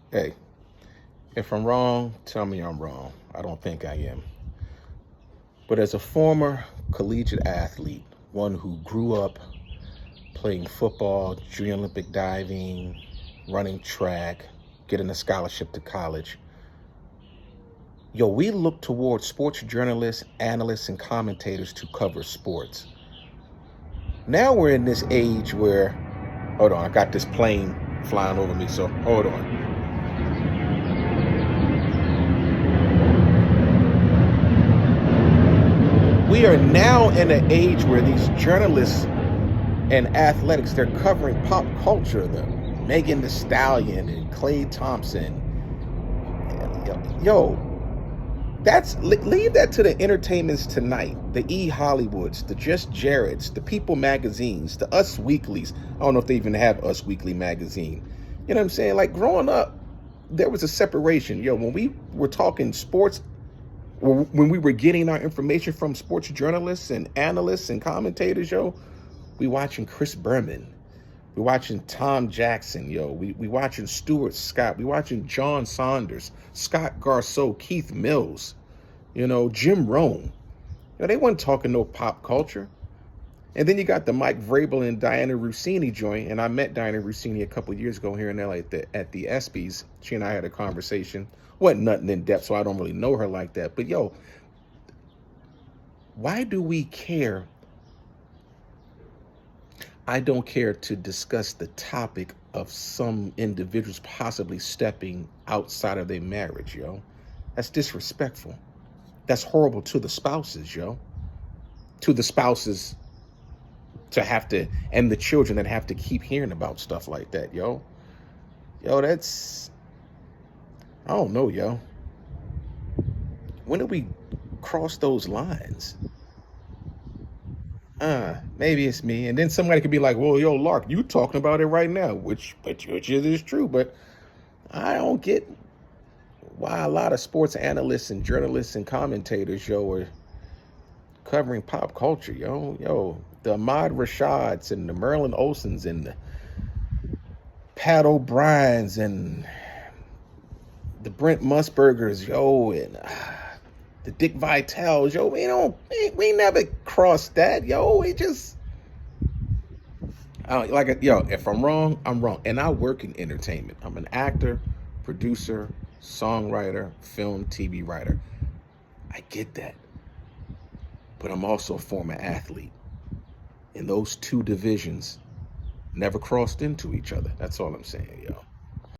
Hey, if I'm wrong, tell me I'm wrong. I don't think I am. But as a former collegiate athlete, one who grew up playing football, junior Olympic diving, running track, getting a scholarship to college, we look towards sports journalists, analysts, and commentators to cover sports. Now we're in this age where, hold on, I got this plane flying over me, so hold on. We are now in an age where these journalists and athletics, they're covering pop culture, the Megan Thee Stallion and Klay Thompson. Yo, leave that to the entertainments tonight, the E Hollywoods, the Just Jareds, the People magazines, the Us Weeklies. I don't know if they even have Us Weekly magazine. You know what I'm saying? Like growing up, there was a separation. When we were talking sports, when we were getting our information from sports journalists and analysts and commentators, we watching Chris Berman. We watching Tom Jackson, We watching Stuart Scott. We watching John Saunders, Scott Garceau, Keith Mills, Jim Rome. They wasn't talking no pop culture. And then you got the Mike Vrabel and Diana Rossini joint. And I met Diana Rossini a couple of years ago here in LA at the ESPYs. She and I had a conversation. Wasn't nothing in depth, so I don't really know her like that. But why do we care? I don't care to discuss the topic of some individuals possibly stepping outside of their marriage, That's disrespectful. That's horrible to the spouses, To the spouses to have to, and the children that have to keep hearing about stuff like that, That's, I don't know, When do we cross those lines? Maybe it's me. And then somebody could be like, well, Lark, you talking about it right now, which is true. But I don't get why a lot of sports analysts and journalists and commentators, are covering pop culture, The Ahmad Rashads and the Merlin Olsons and the Pat O'Briens and the Brent Musburgers, and the Dick Vitales, we never crossed that, We just, if I'm wrong, I'm wrong. And I work in entertainment. I'm an actor, producer, songwriter, film, TV writer. I get that. But I'm also a former athlete. And those two divisions never crossed into each other. That's all I'm saying,